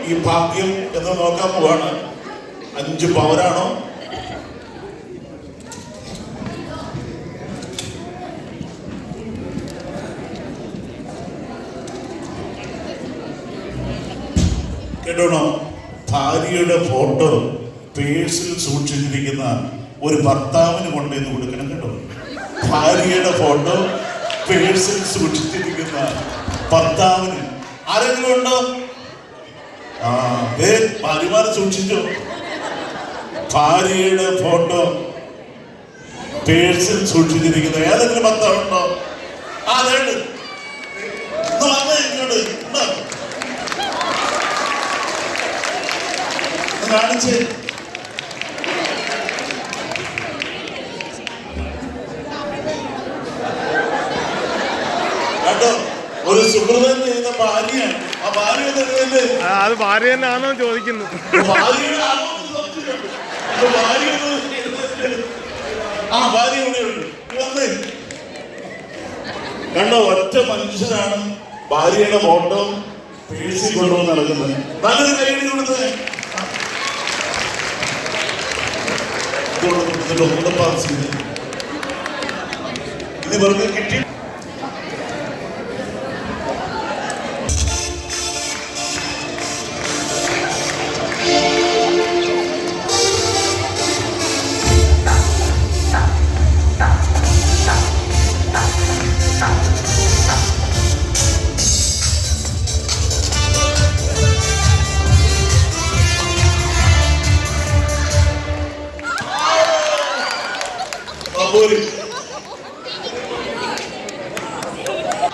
ഈ ഭാഗ്യം എന്ന് നോക്കാൻ പോവാണ്. 5 പവനാണോ? കേട്ടോണോ? ഭാര്യയുടെ ഫോട്ടോ പേഴ്സിൽ സൂക്ഷിച്ചിരിക്കുന്ന ഒരു ഭർത്താവിന് കൊണ്ടുവന്ന് കൊടുക്കണം കേട്ടോ. ഭാര്യയുടെ ഫോട്ടോ പേഴ്സിൽ സൂക്ഷിച്ചിരിക്കുന്ന ഭർത്താവിന്. ആരെങ്കിലും ഉണ്ടോ? ഭാര്യമാരെ സൂക്ഷിച്ചോ. ഭാര്യയുടെ ഫോട്ടോ പേഴ്സിൽ സൂക്ഷിച്ചിരിക്കുന്ന ഏതെങ്കിലും ഭർത്താവുണ്ടോ? അതേണ്ട് ഇങ്ങോട്ട് കാണിച്ച്. കേട്ടോ, ഒരു സുഹൃതൻ ചെയ്യുന്ന ഭാര്യയാണ്. ആ ഭാര്യ അത് ഭാര്യ തന്നെയാണോ ചോദിക്കുന്നു. ഭാര്യ ഇവിടെയുണ്ട്. കണ്ടോ, ഒറ്റ മനുഷ്യനാണ് ഭാര്യയുടെ ഫോട്ടോ പേഴ്സിൽ കൊണ്ടുവന്ന് നടക്കുന്നത്. നല്ലൊരു കൈയടി കൊടുത്തേ. ഇത് വെറുതെ കിട്ടി.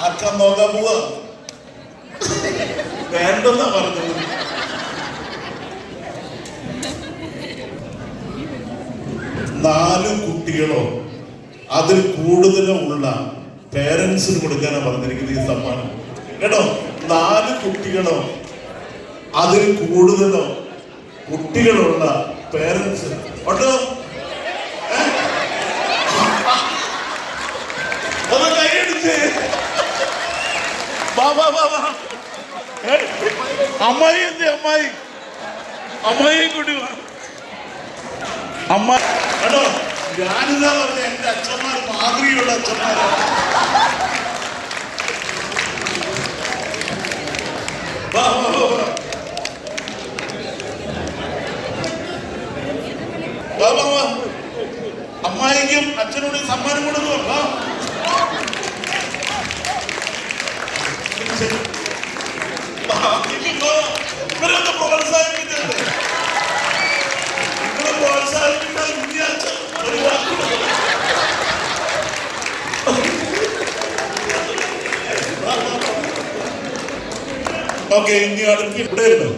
ആർക്കാൻ നോക്കാൻ പോവാ വേണ്ടെന്നാ പറഞ്ഞത്. നാല് കുട്ടികളോ അതിൽ കൂടുതലോ ഉള്ള പേരൻസിന് കൊടുക്കാനാ പറഞ്ഞിരിക്കുന്നത് ഈ സമ്മാനം. കേട്ടോ, 4 കുട്ടികളോ അതിൽ കൂടുതലോ കുട്ടികളുള്ള പേരൻസ് കേട്ടോ. അമ്മായി എന്ത് അമ്മായിയും കൂടി അമ്മ കേട്ടോ. ഞാനിതാ പറഞ്ഞ എന്റെ അച്ഛന്മാർ മാതൃകയുള്ള അച്ഛന്മാരാണ്. അമ്മായിക്കും അച്ഛനോട് സമ്മാനം കൊടുക്കുമോ? ഇവരൊന്ന് പ്രോത്സാഹിപ്പിക്കണ്ടേ? നിങ്ങളെ പ്രോത്സാഹിപ്പിക്കാൻ ഓക്കെ. ഇനി അടുത്ത് ഇവിടെ ഉണ്ടോ?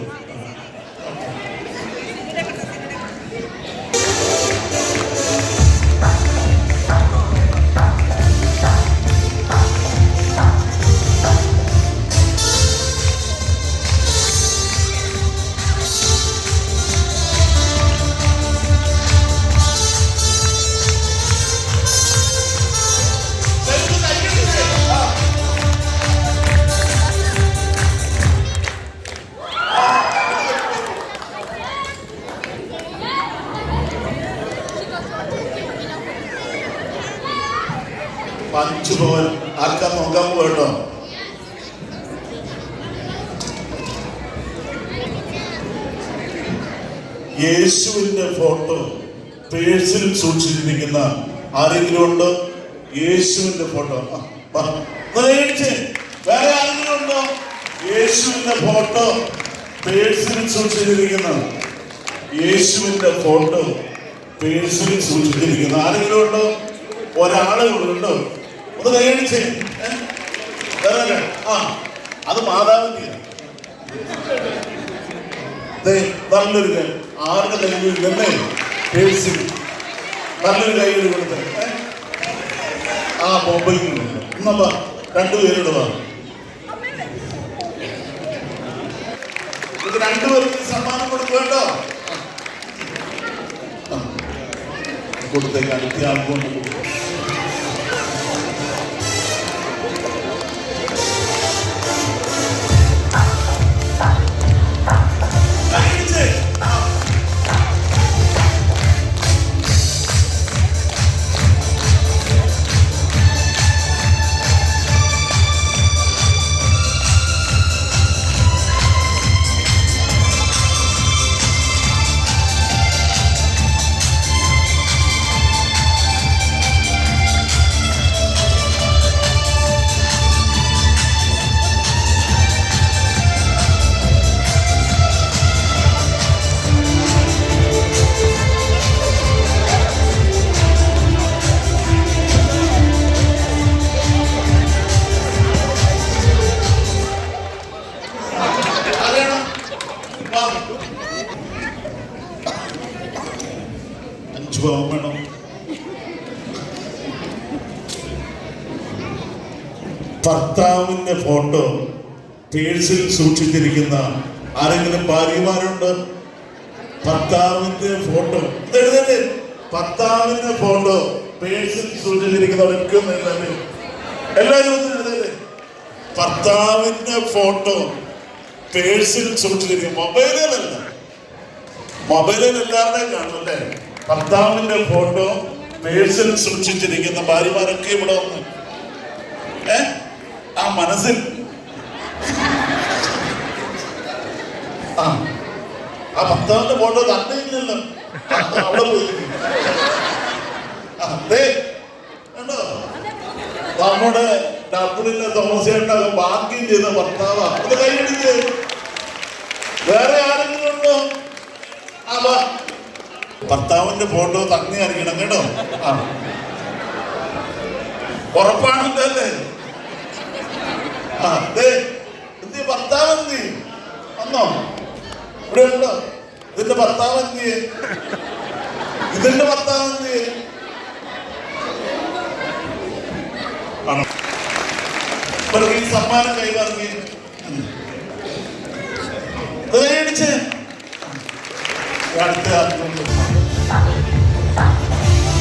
പഞ്ചുപോൽ ആർക്കാ നോക്കാൻ പോകട്ടോ? യേശുവിന്റെ ഫോട്ടോ പേഴ്സിൽ സൂക്ഷിച്ചിരിക്കുന്ന ആരെങ്കിലും ഉണ്ടോ? യേശുവിന്റെ ഫോട്ടോ വേറെ ആരെങ്കിലും ഉണ്ടോ? യേശുവിന്റെ ഫോട്ടോ പേഴ്സിൽ സൂക്ഷിച്ചിരിക്കുന്ന യേശുവിന്റെ ഫോട്ടോ പേഴ്സിൽ സൂക്ഷിച്ചിരിക്കുന്ന ആരെങ്കിലും ഉണ്ടോ? ഒരാളെ ഉണ്ടോ? ഒന്ന് കൈയടിച്ചേ. അത് മാതാവിന്റെ നല്ലൊരു കൈ. ആരുടെ കയ്യിൽ തന്നെ പേഴ്സിൽ നല്ലൊരു കൈയ്യടി കൊടുത്തേ. മൊബൈലിൽ എന്നപ്പാ 2 പേരുടെ ഇത് 2 പേർക്ക് സമ്മാനം കൊടുക്കുവേണ്ടോ? കൊടുത്തേക്ക് അടുത്ത ആൾക്കൊണ്ട് ഒളിച്ചു പോകാൻ വേണം. ഭർത്താവിന്റെ ഫോട്ടോ പേഴ്സിൽ സൂക്ഷിച്ചിരിക്കുന്ന ആരെങ്കിലും ഭാര്യമാരുണ്ട്? ഭർത്താവിന്റെ ഫോട്ടോ എഴുതല്ലേ? ഭർത്താവിന്റെ ഫോട്ടോ പേഴ്സിൽ സൂക്ഷിച്ചിരിക്കുന്നവരൊക്കെ എല്ലാവരും ഒന്ന് എഴുതല്ലേ? ഭർത്താവിന്റെ ഫോട്ടോ പേഴ്സിൽ സൂക്ഷിച്ചിരിക്കും. മൊബൈലിലല്ല, മൊബൈലിൽ എല്ലാവരുടെയും കാണും അല്ലേ? ഭർത്താവിന്റെ ഫോട്ടോ പേഴ്സിൽ സൂക്ഷിച്ചിരിക്കുന്ന ഭാര്യമാരൊക്കെ ഇവിടെ വന്ന് ആ മനസ്സിൽ ആ ഭർത്താവിന്റെ ഫോട്ടോ തന്നെ ഇല്ലല്ലോ, അവിടെ പോയി അതെ കണ്ടോ? നമ്മുടെ ഡബിളിലെ തോമസേട്ടൊക്കെ ഭാഗ്യം ചെയ്ത ഭർത്താവ് അത് കൈയടിച്ച്. വേറെ ആരെങ്കിലും ഉണ്ടോ? ഭർത്താവിന്റെ ഫോട്ടോ തന്നെ അറിയണം കേട്ടോ. ആ ഉറപ്പാണല്ലോ അല്ലേ? ആ അതെ. എന്ത് ഭർത്താവ് എന്ത് വന്നോ? ഇവിടെ ഉണ്ടോ? ഇതിന്റെ ഭർത്താവ് എന്ത്? ഇതിന്റെ ഭർത്താവ് എന്ത് ആണോ? ഈ സമ്മാനം കൈമാറി കൈയടിച്ച് അടുത്ത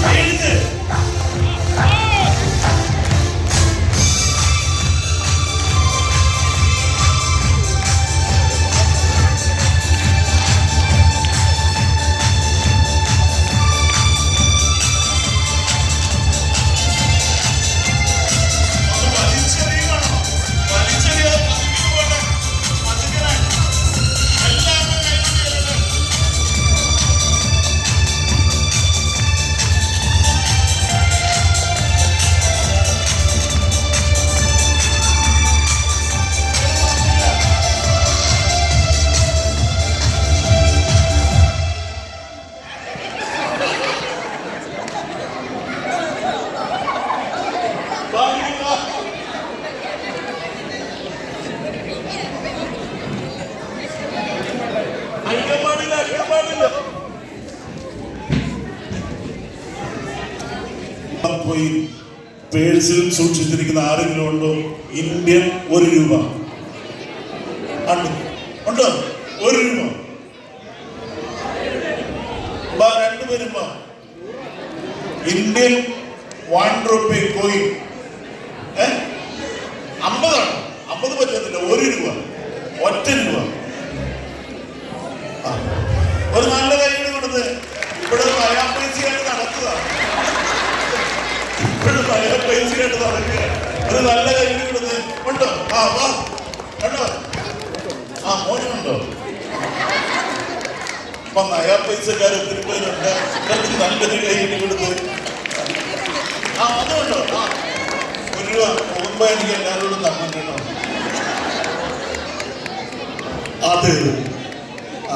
കൈയടിച്ച് പോയി പേഴ്സിൽ സൂക്ഷിച്ചിരിക്കുന്ന ആരെങ്കിലും ഉണ്ടോ? ഇന്ത്യൻ ₹1 ഉണ്ടോ? ₹1 രണ്ടുപേരും ഇന്ത്യൻ ₹1 കോയിൻ 50 ആണ്. 50 പറ്റത്തില്ല, ₹1 ഒറ്റ രൂപ. ഒരു നല്ല കൈയ്യടി കൊടുത്ത്. ഇവിടെ നയാ പൈസയായിട്ട് നടക്കുക, ഇപ്പോഴും നയാ പൈസയായിട്ട് നടക്കുക. ഒരു നല്ല കൈയ്യടി കൊടുത്ത്. ഉണ്ടോ? ആ വാ കണ്ടോ? ആ മോനുണ്ടോ? അപ്പൊ നയാ പൈസക്കാർ ഒത്തിരി പേരുണ്ട്. നല്ലൊരു കൈയ്യടി കൊടുത്ത്. ആ അതുണ്ടോ? ആ ₹1 പോകുമ്പോ എനിക്ക് എല്ലാവരോടും തന്നിട്ടുണ്ടോ? അതെ ആ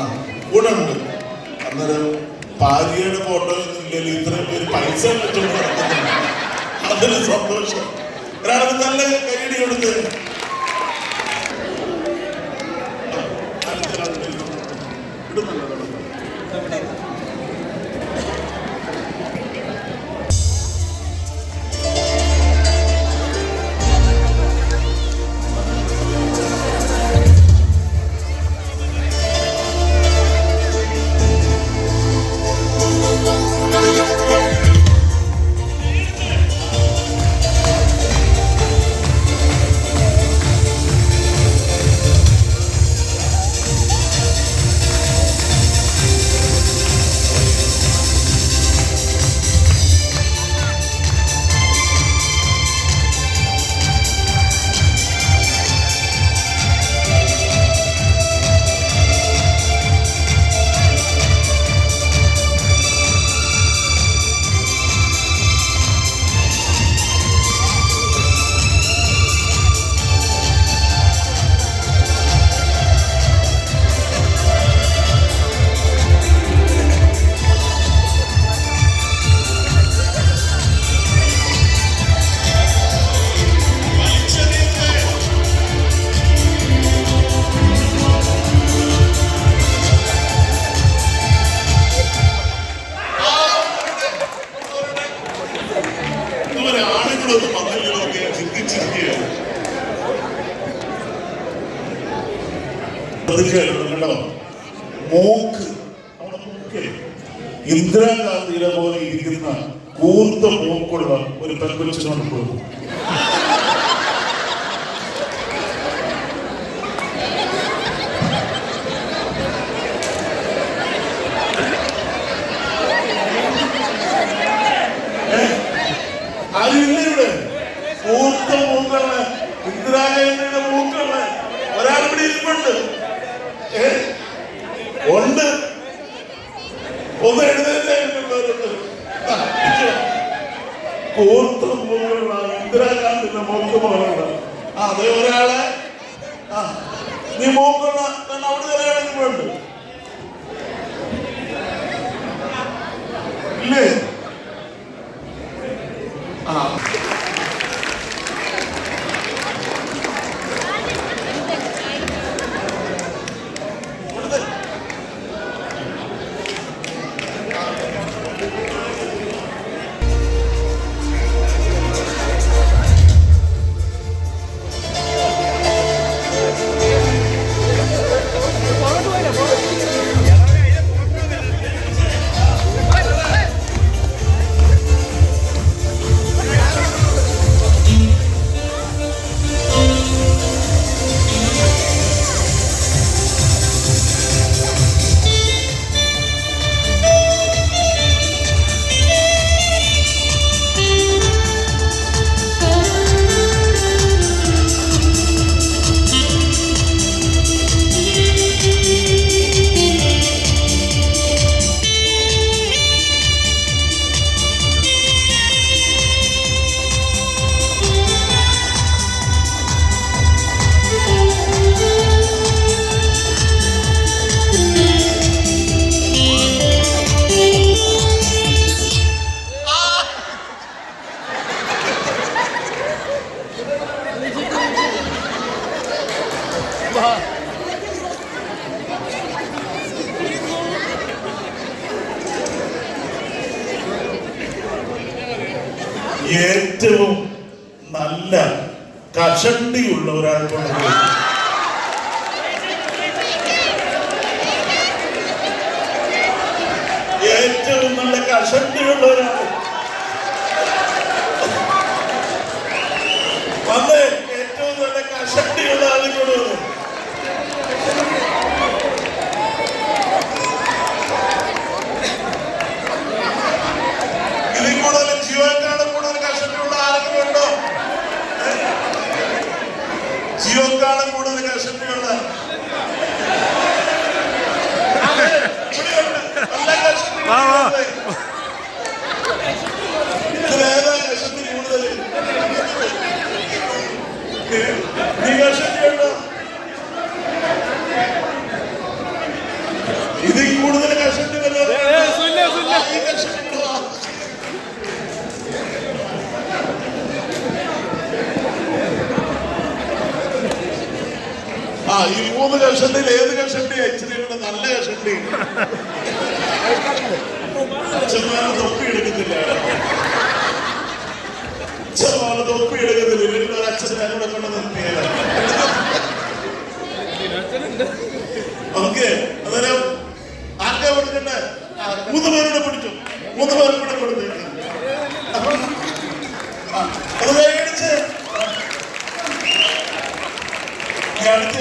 കൂടെ ഉണ്ട്. അന്നേരം ഭാര്യയുടെ ഫോട്ടോ ഒന്നും ഇല്ലല്ലോ, ഇത്രയും പേര് പൈസ കിട്ടുന്നു നടക്കുന്നുണ്ട്. അതിന് സന്തോഷം. ഒരാൾക്ക് നല്ല കൈയടി കൊടുത്ത്. ഇന്ദിരാഗാന്ധിയുടെ പോലെ ഇരിക്കുന്ന കൂർത്ത മൂക്കുള്ള ഒരു പെൺകൊച്ചിനോട് പോകും. അതില്ല ഇവിടെ കൂർത്ത മൂക്കുള്ള ഇന്ദിരാഗാന്ധിയുടെ മൂക്കുള്ള ഒരാൾ ഇവിടെ ഇരിപ്പുണ്ട്. ഉണ്ട്, ഒന്ന് എഴുന്നേറ്റുള്ളവരുണ്ട്. കൂർത്ത മൂക്കുള്ള ഇന്ദിരാഗാന്ധിയുടെ മൂക്ക് പോലുള്ള അതേ ഒരാളെ നീ മൂക്കുള്ള അവിടെ ഒരാളെങ്കിലും ഇല്ലേ? ഏറ്റവും നല്ല കഷണ്ടിയുള്ള ഒരാൾ ഏറ്റവും നല്ല കഷണ്ടിയുള്ള ഒരാൾ വന്ന് ഏറ്റവും നല്ല കഷണ്ടിയുള്ള ആളുകളോട് ഇതിൽ കൂടുതൽ ജീവനക്കാരുടെ കൂടുതൽ കഷണ്ടിയുള്ള ആരെങ്കിലും ഉണ്ടോ? ജീവനക്കാരുടെ കൂടുതൽ കഷണ്ടിയുള്ള ഇതിലേതാ കഷണ്ടി കൂടുതൽ? നീ കഷണ്ടിയുണ്ടോ? ഇതിൽ കൂടുതൽ കഷണ്ടി വരുന്നത് ഈ മൂന്ന് കഷണ്ടിയിൽ ഏത് കഷണ്ടിയാ ഇച്ചിരി നല്ല കഷണ്ടി? അച്ഛന്മാരെ തൊപ്പി എടുക്കത്തില്ല, അച്ഛന്മാരെ തൊപ്പി എടുക്കത്തില്ല. വീട്ടിൽ ഒരു അച്ഛനെ കൂടെ കൊണ്ട് നിർത്തിയല്ല. ഓക്കെ, അന്നേരം ആർക്കാ കൊടുക്കണ്ടേ? 3 പേരുടെ പിടിച്ചു, 3 പേരും കൂടെ കൊടുത്തേക്ക്. അത് കൈയടിച്ച് അടുത്ത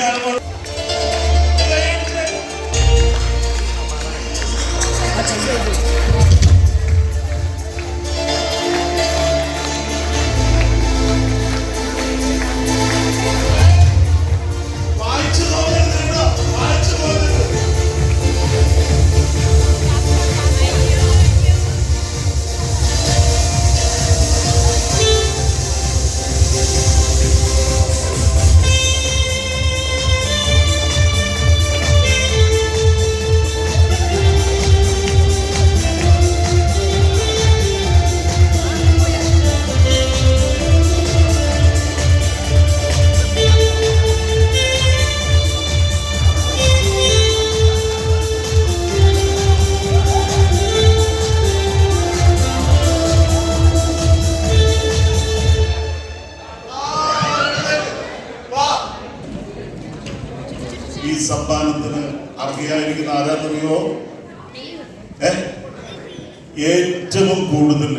ഏറ്റവും കൂടുതൽ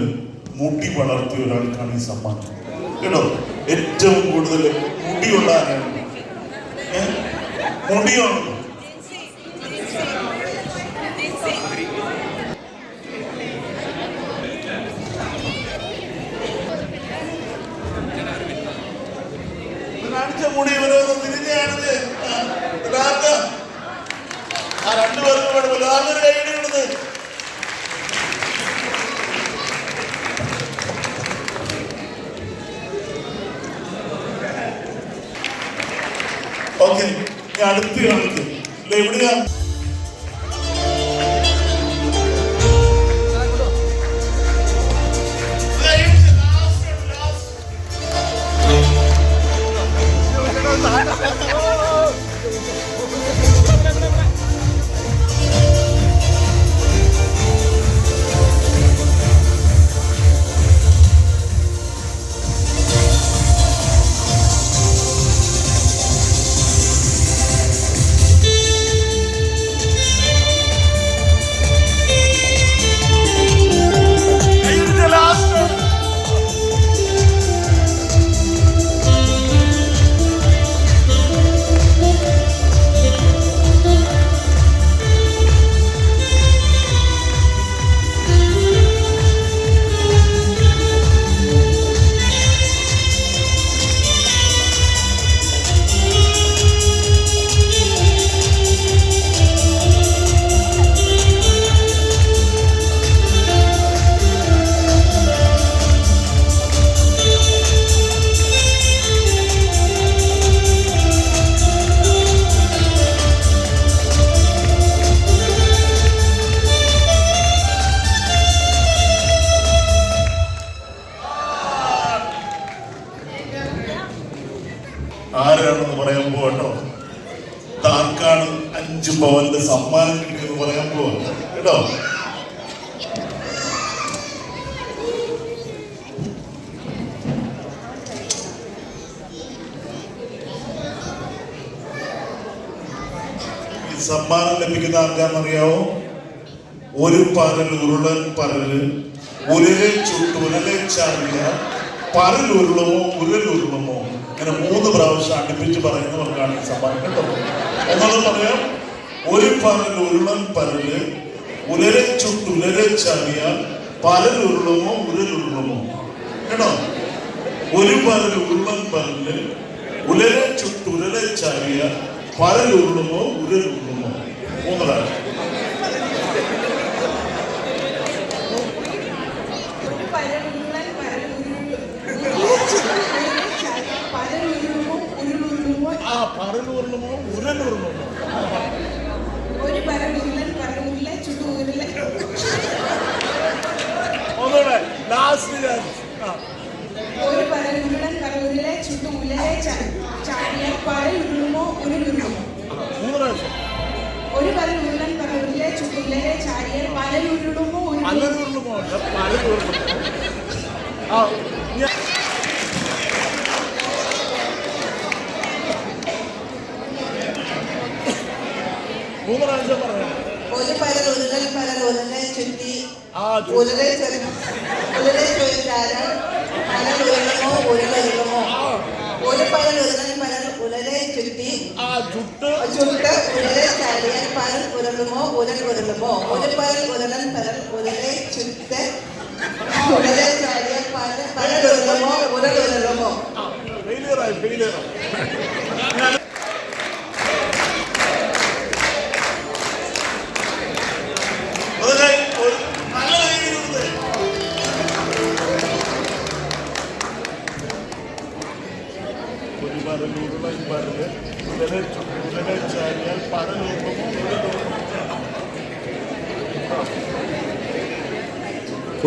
മുടി വളർത്തിയ ഒരാൾക്കാണ് ഈ സമ്മാനം കേട്ടോ. ഏറ്റവും കൂടുതൽ മുടിയുള്ള ആരാണ്? മുടിയാണ്. കാണിച്ച മുടി ഇവരൊന്ന് തിരിഞ്ഞാണിത്. ആ രണ്ടുപേർക്കും വേണം ആദ്യം കൈയിടുന്നത്. ഓക്കെ, അടുത്ത കാണിക്കും എവിടെയാ? ആരാണെന്ന് പറയാൻ പോകട്ടോ. താർക്കാണ് 5 പവന്റെ സമ്മാനം കിട്ടിയെന്ന് പറയാൻ പോവാ കേട്ടോ. ഈ സമ്മാനം ലഭിക്കുന്ന ആർക്കാന്നറിയാവോ? ഒരു പരൽ ഉരുളൻ പരല് ഉരലെ ചുട്ട് ഉരലെ ചാടിയ പരൽ ഉരുളമോ ഉരലുരുളമോ, അങ്ങനെ 3 പ്രാവശ്യം അടുപ്പിച്ച് പറയുന്നവർക്കാണ് ഈ സമ്മാനം കേട്ടോ. ഒന്നാമത് പറയാം, ഒരു പരൽ ഉരുളൻ പരല് ഉരലെ ചുട്ട് ഉരലെ ചാടിയ പരൽ ഉരുളമോ ഉരലുരുളമോ കേട്ടോ. ഒരു പരൽ ഉരുളൻ പരല് ഉരലെ ചുട്ട് ഉരലെ ചാടിയ പരൽ ഉരുളമോ ഉരലുരുളമോ. 3 പ്രാവശ്യം. പരലുരുളമോ ഉരലുരുളമോ. ഒരു പരലുരുളൻ പരലുരുള ചുടുരുള. ഒന്നുകൂടെ ലാസ്റ്റ്. ഒരു പരലുരുളൻ പരലുരുള ചുടുരുളെ ചാടിയ പരലുരുളുമോ ഉരുളുമോ. 3 പ്രാവശ്യം. ഒരു പരലുരുളൻ പരലുരുള ചുടുരുളെ ചാടിയ പരലുരുളുമോ പരലുരുളുമോ. ഒരു പരലുരുളൻ പരലുരുളെ ചുറ്റി ഉരുളെ ചോദിച്ചാൽ പരലുരുളുമോ ഉരുളുമോ. ഒരു പരലുരുളൻ പരലുരുളെ ചുറ്റി ചുട്ട് ഉരുളെ ചാടിയാൽ പരൽ ഉരുളുമോ ഉരുളുമോ. ഒരു പരൽ ഉരുളൻ പരലുരുളെ ചുറ്റ് ഉരുളെ ചാടിയാൽ പരലുരുളുമോ ഉരുളുമോ.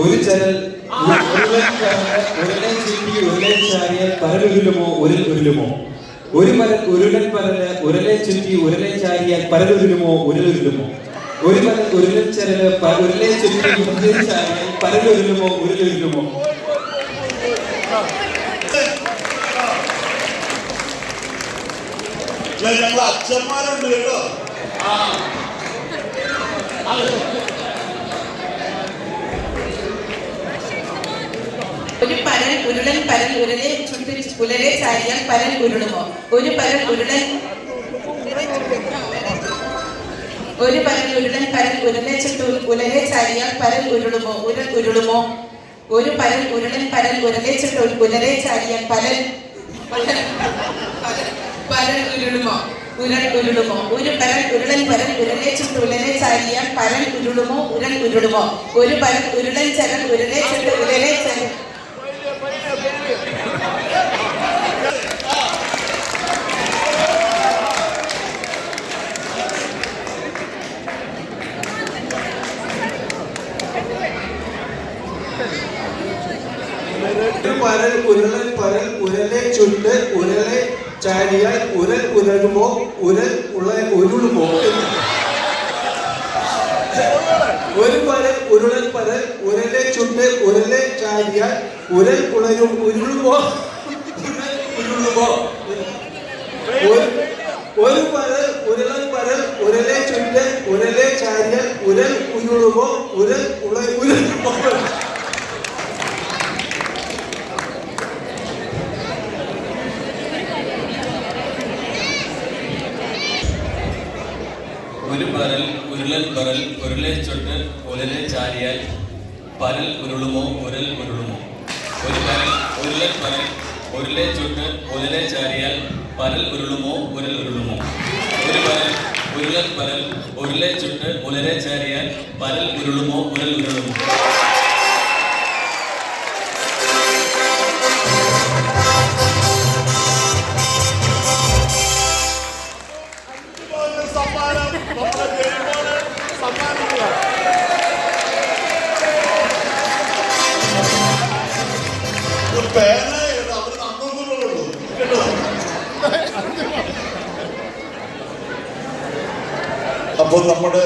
ഒരു ചരൽ ഉരുളൻ ചുറ്റി ഉരുളൻ ചാടിയാൽ പരലുരുളുമോ ഉരുളുമോ. ഒരു പരൽ ഉരുളൻ പരല് ഉരുളെ ചുറ്റി ഉരുളെ ചാടിയാൽ പരലുരുളുമോ ഉരുളുമോ. ഒരു പരൽ ഉരുളൻ ചരല് ഉരുളെ ചുറ്റി ഉരുളെ ചാടിയാൽ പരലുരുളുമോ ഉരുളുമോ. ഞങ്ങൾ അച്ഛന്മാരുണ്ട് കേട്ടോ. ഒരു പരൽ ഉരുളൻ പരൽ ഉരുളെ ചുട്ടി ഉലരെ ചാരിയാൽ പരൽ ഉരുളുമോ? ഒരു പരൽ ഉരുളൻ പരൽ ഉരുളെ ചുട്ടി ഉലരെ ചാരിയാൽ പരൽ ഉരുളുമോ? ഉരുൾ ഉരുളുമോ? ഒരു പരൽ ഉരുളൻ പരൽ ഉരുളെ ചുട്ടി ഉലരെ ചാരിയാൽ പരൽ ഉരുളുമോ? ഉരുൾ ഉരുളുമോ? ഒരു പരൽ ഉരുളൻ പരൽ ഉരുളെ ചുട്ട് ഉലരെ ചാരിയാൽ പരൽ ഉരുളുമോ? ഉരുൾ ഉരുളുമോ? ഒരു പരൽ ഉരുളൻ ചരൽ ഉരുളെ ചുട്ട് ഉലരെ ചാരി ഒരു പരൽ ഉരുളൻ പരൽ ഉരലെ ചുട്ട് ഉരലെ ചാരിയാൽ ഉരൽ ഉരുളുമോ? ഉരൽ ഉരുളുമോ? ഒരു പരൽ ഉരുളൻ പരൽ ഉരലെ ചുട്ട് ഉരലെ ചാരിയാൽ ഉരൽ ഉരുളുമോ? ഉരുളുമോ? ഒരു പരൽ ഉരുളൻ പരൽ ഉരലെ ചുട്ട് ഉരലെ ചാരിയാൽ ഉരൽ ഉരുളുമോ? ഉരൽ ഉരുളുമോ? ഒരു പരൽ ഉരുളൻ പരൽ ഉരുളെ ചൊട്ട് ഉലരെ ചാരിയാൽ പരൽ ഉരുളുമോ? ഉരൽ ഉരുളുമോ? ഒരു പരൽ ഉരുളൻ പരൽ ഉരുളെ ചൊട്ട് ഉലരെ ചാരിയാൽ പരൽ ഉരുളുമോ? ഉരൽ ഉരുളുമോ? ഒരു പരൽ ഉരുളൻ പരൽ ഉരുളെ ചുട്ട് ഉലരെ ചാരിയാൽ പരൽ ഉരുളുമോ? ഉരൽ ഉരുളുമോ? സമ്മാനം നമ്മുടെ ജയമോന് സമ്മാനിക്കുക. ഒരു പേന അവർ നന്നൊന്നുള്ളൂ കേട്ടോ. അപ്പൊ നമ്മുടെ